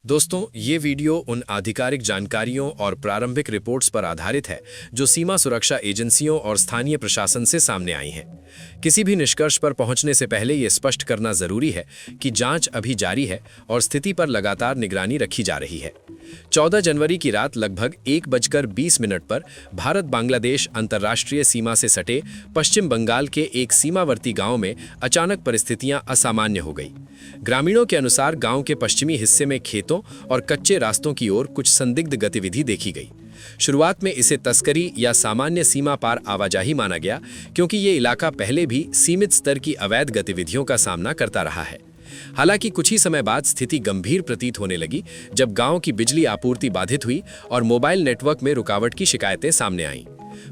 दोस्तों, ये वीडियो उन आधिकारिक जानकारियों और प्रारंभिक रिपोर्ट्स पर आधारित है जो सीमा सुरक्षा एजेंसियों और स्थानीय प्रशासन से सामने आई हैं। किसी भी निष्कर्ष पर पहुंचने से पहले ये स्पष्ट करना जरूरी है कि जांच अभी जारी है और स्थिति पर लगातार निगरानी रखी जा रही है। 14 जनवरी की रात लगभग 1:20 पर भारत बांग्लादेश अंतर्राष्ट्रीय सीमा से सटे पश्चिम बंगाल के एक सीमावर्ती गांव में अचानक परिस्थितियां असामान्य हो गई। ग्रामीणों के अनुसार गांव के पश्चिमी हिस्से में खेतों और कच्चे रास्तों की ओर कुछ संदिग्ध गतिविधि देखी गई। शुरुआत में इसे तस्करी या सामान्य सीमा पार आवाजाही माना गया, क्योंकि ये इलाका पहले भी सीमित स्तर की अवैध गतिविधियों का सामना करता रहा है। हालांकि कुछ ही समय बाद स्थिति गंभीर प्रतीत होने लगी जब गांव की बिजली आपूर्ति बाधित हुई और मोबाइल नेटवर्क में रुकावट की शिकायतें सामने आईं।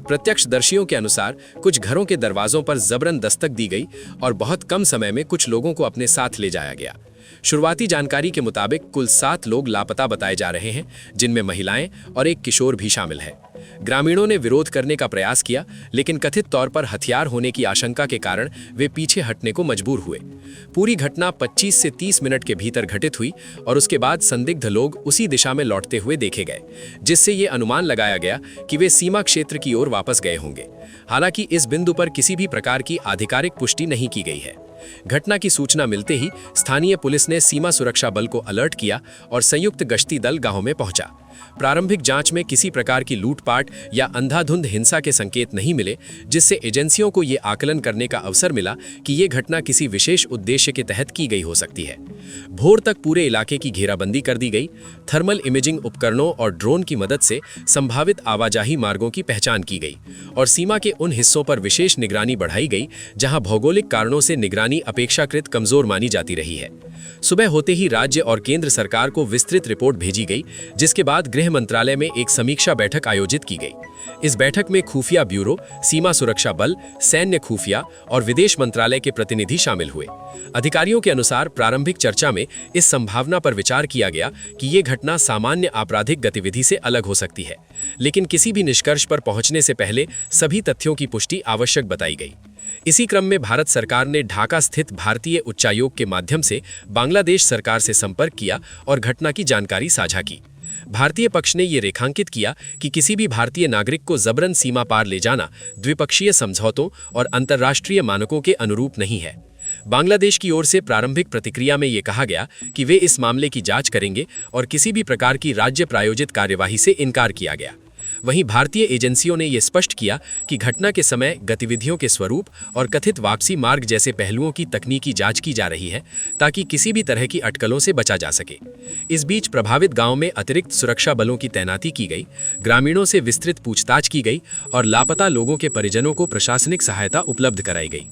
प्रत्यक्षदर्शियों के अनुसार कुछ घरों के दरवाजों पर जबरन दस्तक दी गई और बहुत कम समय में कुछ लोगों को अपने साथ ले जाया गया। शुरुआती जानकारी के मुताबिक कुल 7 लोग लापता बताए जा रहे हैं, जिनमें महिलाएं और एक किशोर भी शामिल है। ग्रामीणों ने विरोध करने का प्रयास किया, लेकिन कथित तौर पर हथियार होने की आशंका के कारण वे पीछे हटने को मजबूर हुए। पूरी घटना 25 से 30 मिनट के भीतर घटित हुई और उसके बाद संदिग्ध लोग उसी दिशा में लौटते हुए देखे गए, जिससे ये अनुमान लगाया गया कि वे सीमा क्षेत्र की ओर वापस गए होंगे। हालांकि इस बिंदु पर किसी भी प्रकार की आधिकारिक पुष्टि नहीं की गई है। घटना की सूचना मिलते ही स्थानीय पुलिस ने सीमा सुरक्षा बल को अलर्ट किया और संयुक्त गश्ती दल गांव में पहुंचा। प्रारंभिक जांच में किसी प्रकार की लूटपाट या अंधाधुंध हिंसा के संकेत नहीं मिले, जिससे एजेंसियों को ये आकलन करने का अवसर मिला कि ये घटना किसी विशेष उद्देश्य के तहत की गई हो सकती है। भोर तक पूरे इलाके की घेराबंदी कर दी गई। थर्मल इमेजिंग उपकरणों और ड्रोन की मदद से संभावित आवाजाही मार्गों की पहचान की गई और सीमा के उन हिस्सों पर विशेष निगरानी बढ़ाई गई जहां भौगोलिक कारणों से निगरानी अपेक्षाकृत कमजोर मानी जाती रही है। सुबह होते ही राज्य और केंद्र सरकार को विस्तृत रिपोर्ट भेजी गई, जिसके बाद गृह मंत्रालय में एक समीक्षा बैठक आयोजित की गई। इस बैठक में खुफिया ब्यूरो, सीमा सुरक्षा बल, सैन्य खुफिया और विदेश मंत्रालय के प्रतिनिधि शामिल हुए। अधिकारियों के अनुसार प्रारंभिक चर्चा में इस संभावना पर विचार किया गया कि ये घटना सामान्य आपराधिक गतिविधि से अलग हो सकती है, लेकिन किसी भी निष्कर्ष पर पहुंचने से पहले सभी तथ्यों की पुष्टि आवश्यक बताई गई। इसी क्रम में भारत सरकार ने ढाका स्थित भारतीय उच्चायोग के माध्यम से बांग्लादेश सरकार से संपर्क किया और घटना की जानकारी साझा की। भारतीय पक्ष ने ये रेखांकित किया कि किसी भी भारतीय नागरिक को जबरन सीमा पार ले जाना द्विपक्षीय समझौतों और अंतर्राष्ट्रीय मानकों के अनुरूप नहीं है। बांग्लादेश की ओर से प्रारंभिक प्रतिक्रिया में ये कहा गया कि वे इस मामले की जांच करेंगे और किसी भी प्रकार की राज्य प्रायोजित कार्यवाही से इनकार किया गया। वहीं भारतीय एजेंसियों ने यह स्पष्ट किया कि घटना के समय गतिविधियों के स्वरूप और कथित वापसी मार्ग जैसे पहलुओं की तकनीकी जांच की जा रही है, ताकि किसी भी तरह की अटकलों से बचा जा सके। इस बीच प्रभावित गांव में अतिरिक्त सुरक्षा बलों की तैनाती की गई, ग्रामीणों से विस्तृत पूछताछ की गई और लापता लोगों के परिजनों को प्रशासनिक सहायता उपलब्ध कराई गई।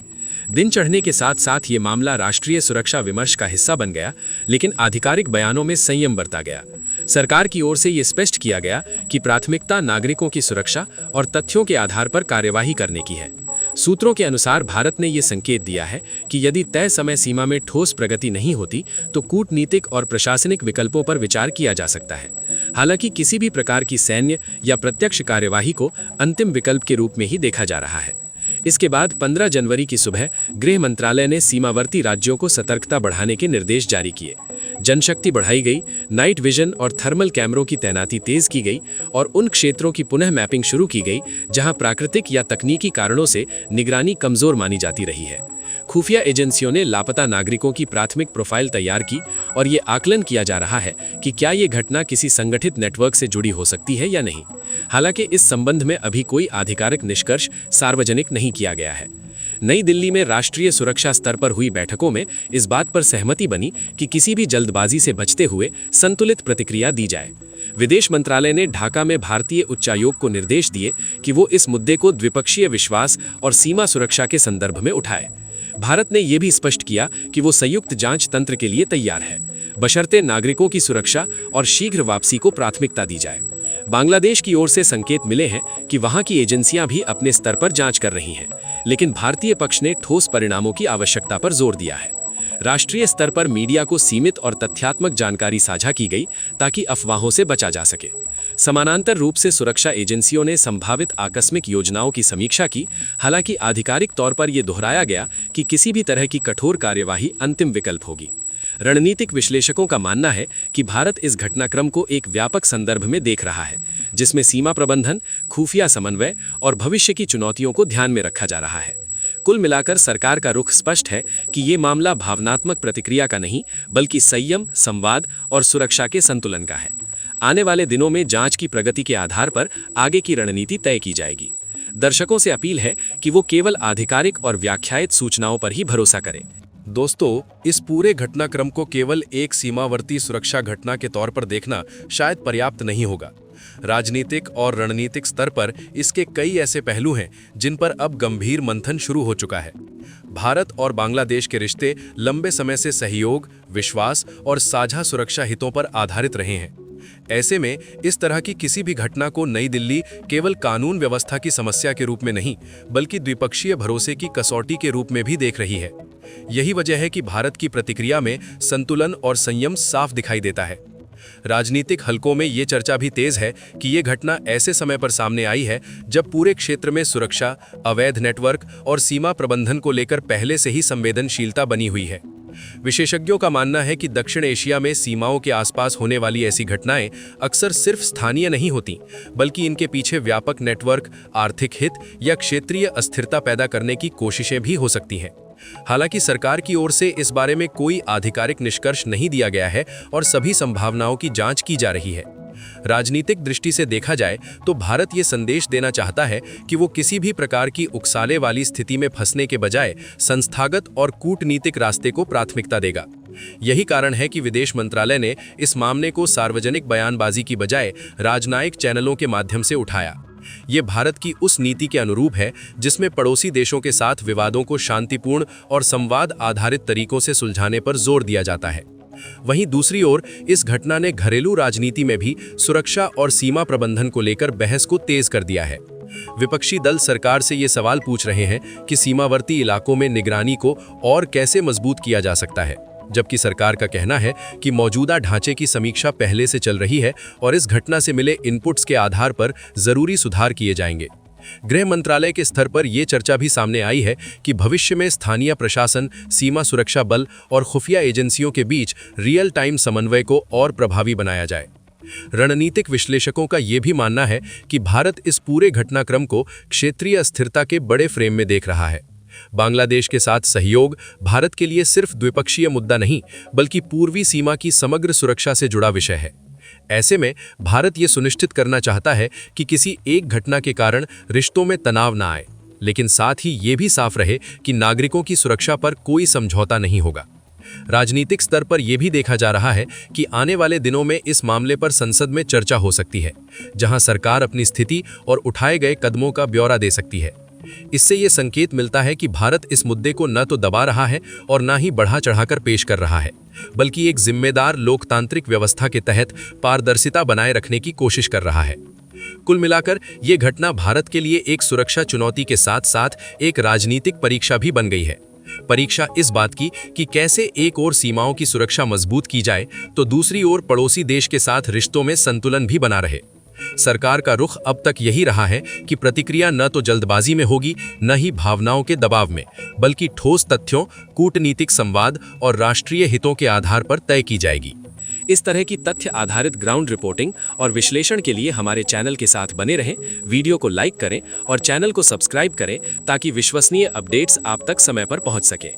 दिन चढ़ने के साथ साथ ये मामला राष्ट्रीय सुरक्षा विमर्श का हिस्सा बन गया, लेकिन आधिकारिक बयानों में संयम बरता गया। सरकार की ओर से ये स्पष्ट किया गया कि प्राथमिकता नागरिकों की सुरक्षा और तथ्यों के आधार पर कार्यवाही करने की है। सूत्रों के अनुसार भारत ने ये संकेत दिया है कि यदि तय समय सीमा में ठोस प्रगति नहीं होती तो कूटनीतिक और प्रशासनिक विकल्पों पर विचार किया जा सकता है। हालांकि किसी भी प्रकार की सैन्य या प्रत्यक्ष कार्यवाही को अंतिम विकल्प के रूप में ही देखा जा रहा है। इसके बाद 15 जनवरी की सुबह गृह मंत्रालय ने सीमावर्ती राज्यों को सतर्कता बढ़ाने के निर्देश जारी किए। जनशक्ति बढ़ाई गई, नाइट विजन और थर्मल कैमरों की तैनाती तेज की गई और उन क्षेत्रों की पुनः मैपिंग शुरू की गई जहां प्राकृतिक या तकनीकी कारणों से निगरानी कमजोर मानी जाती रही है। खुफिया एजेंसियों ने लापता नागरिकों की प्राथमिक प्रोफाइल तैयार की और ये आकलन किया जा रहा है कि क्या ये घटना किसी संगठित नेटवर्क से जुड़ी हो सकती है या नहीं। हालांकि इस संबंध में अभी कोई आधिकारिक निष्कर्ष सार्वजनिक नहीं किया गया है। नई दिल्ली में राष्ट्रीय सुरक्षा स्तर पर हुई बैठकों में इस बात पर सहमति बनी कि किसी भी जल्दबाजी से बचते हुए संतुलित प्रतिक्रिया दी जाए। विदेश मंत्रालय ने ढाका में भारतीय उच्चायोग को निर्देश दिए कि वो इस मुद्दे को द्विपक्षीय विश्वास और सीमा सुरक्षा के संदर्भ में उठाए। भारत ने यह भी स्पष्ट किया कि वो संयुक्त जांच तंत्र के लिए तैयार है, बशर्ते नागरिकों की सुरक्षा और शीघ्र वापसी को प्राथमिकता दी जाए। बांग्लादेश की ओर से संकेत मिले हैं कि वहां की एजेंसियां भी अपने स्तर पर जांच कर रही हैं, लेकिन भारतीय पक्ष ने ठोस परिणामों की आवश्यकता पर जोर दिया है। राष्ट्रीय स्तर पर मीडिया को सीमित और तथ्यात्मक जानकारी साझा की गई ताकि अफवाहों से बचा जा सके। समानांतर रूप से सुरक्षा एजेंसियों ने संभावित आकस्मिक योजनाओं की समीक्षा की। हालांकि आधिकारिक तौर पर यह दोहराया गया कि किसी भी तरह की कठोर कार्यवाही अंतिम विकल्प होगी। रणनीतिक विश्लेषकों का मानना है कि भारत इस घटनाक्रम को एक व्यापक संदर्भ में देख रहा है, जिसमें सीमा प्रबंधन, खुफिया समन्वय और भविष्य की चुनौतियों को ध्यान में रखा जा रहा है। कुल मिलाकर सरकार का रुख स्पष्ट है कि ये मामला भावनात्मक प्रतिक्रिया का नहीं, बल्कि संयम, संवाद और सुरक्षा के संतुलन का है। आने वाले दिनों में जांच की प्रगति के आधार पर आगे की रणनीति तय की जाएगी। दर्शकों से अपील है कि वो केवल आधिकारिक और व्याख्यायित सूचनाओं पर ही भरोसा करें। दोस्तों, इस पूरे घटनाक्रम को केवल एक सीमावर्ती सुरक्षा घटना के तौर पर देखना शायद पर्याप्त नहीं होगा। राजनीतिक और रणनीतिक स्तर पर इसके कई ऐसे पहलू हैं जिन पर अब गंभीर मंथन शुरू हो चुका है। भारत और बांग्लादेश के रिश्ते लंबे समय से सहयोग, विश्वास और साझा सुरक्षा हितों पर आधारित रहे हैं। ऐसे में इस तरह की किसी भी घटना को नई दिल्ली केवल कानून व्यवस्था की समस्या के रूप में नहीं, बल्कि द्विपक्षीय भरोसे की कसौटी के रूप में भी देख रही है। यही वजह है कि भारत की प्रतिक्रिया में संतुलन और संयम साफ दिखाई देता है। राजनीतिक हलकों में ये चर्चा भी तेज है कि ये घटना ऐसे समय पर सामने आई है जब पूरे क्षेत्र में सुरक्षा, अवैध नेटवर्क और सीमा प्रबंधन को लेकर पहले से ही संवेदनशीलता बनी हुई है। विशेषज्ञों का मानना है कि दक्षिण एशिया में सीमाओं के आसपास होने वाली ऐसी घटनाएं अक्सर सिर्फ स्थानीय नहीं होती, बल्कि इनके पीछे व्यापक नेटवर्क, आर्थिक हित या क्षेत्रीय अस्थिरता पैदा करने की कोशिशें भी हो सकती हैं। हालांकि सरकार की ओर से इस बारे में कोई आधिकारिक निष्कर्ष नहीं दिया गया है और सभी संभावनाओं की जांच की जा रही है। राजनीतिक दृष्टि से देखा जाए तो भारत ये संदेश देना चाहता है कि वो किसी भी प्रकार की उकसाले वाली स्थिति में फंसने के बजाय संस्थागत और कूटनीतिक रास्ते को प्राथमिकता देगा। यही कारण है कि विदेश मंत्रालय ने इस मामले को सार्वजनिक बयानबाजी की बजाय राजनयिक चैनलों के माध्यम से उठाया। ये भारत की उस नीति के अनुरूप है जिसमें पड़ोसी देशों के साथ विवादों को शांतिपूर्ण और संवाद आधारित तरीकों से सुलझाने पर जोर दिया जाता है। वहीं दूसरी ओर इस घटना ने घरेलू राजनीति में भी सुरक्षा और सीमा प्रबंधन को लेकर बहस को तेज कर दिया है। विपक्षी दल सरकार से ये सवाल पूछ रहे हैं कि सीमावर्ती इलाकों में निगरानी को और कैसे मजबूत किया जा सकता है, जबकि सरकार का कहना है कि मौजूदा ढांचे की समीक्षा पहले से चल रही है और इस घटना से मिले इनपुट्स के आधार पर जरूरी सुधार किए जाएंगे। गृह मंत्रालय के स्तर पर यह चर्चा भी सामने आई है कि भविष्य में स्थानीय प्रशासन, सीमा सुरक्षा बल और खुफिया एजेंसियों के बीच रियल टाइम समन्वय को और प्रभावी बनाया जाए। रणनीतिक विश्लेषकों का यह भी मानना है कि भारत इस पूरे घटनाक्रम को क्षेत्रीय अस्थिरता के बड़े फ्रेम में देख रहा है। बांग्लादेश के साथ सहयोग भारत के लिए सिर्फ द्विपक्षीय मुद्दा नहीं, बल्कि पूर्वी सीमा की समग्र सुरक्षा से जुड़ा विषय है। ऐसे में भारत ये सुनिश्चित करना चाहता है कि किसी एक घटना के कारण रिश्तों में तनाव ना आए, लेकिन साथ ही ये भी साफ रहे कि नागरिकों की सुरक्षा पर कोई समझौता नहीं होगा। राजनीतिक स्तर पर यह भी देखा जा रहा है कि आने वाले दिनों में इस मामले पर संसद में चर्चा हो सकती है, जहां सरकार अपनी स्थिति और उठाए गए कदमों का ब्यौरा दे सकती है। इससे ये संकेत मिलता है कि भारत इस मुद्दे को न तो दबा रहा है और न ही बढ़ा चढ़ाकर पेश कर रहा है, बल्कि एक जिम्मेदार लोकतांत्रिक व्यवस्था के तहत पारदर्शिता बनाए रखने की कोशिश कर रहा है। कुल मिलाकर ये घटना भारत के लिए एक सुरक्षा चुनौती के साथ साथ एक राजनीतिक परीक्षा भी बन गई है। परीक्षा इस बात की कि कैसे एक ओर सीमाओं की सुरक्षा मजबूत की जाए तो दूसरी ओर पड़ोसी देश के साथ रिश्तों में संतुलन भी बना रहे। सरकार का रुख अब तक यही रहा है कि प्रतिक्रिया न तो जल्दबाजी में होगी, न ही भावनाओं के दबाव में, बल्कि ठोस तथ्यों, कूटनीतिक संवाद और राष्ट्रीय हितों के आधार पर तय की जाएगी। इस तरह की तथ्य आधारित ग्राउंड रिपोर्टिंग और विश्लेषण के लिए हमारे चैनल के साथ बने रहें। वीडियो को लाइक करें और चैनल को सब्सक्राइब करें ताकि विश्वसनीय अपडेट्स आप तक समय पर पहुंच सके।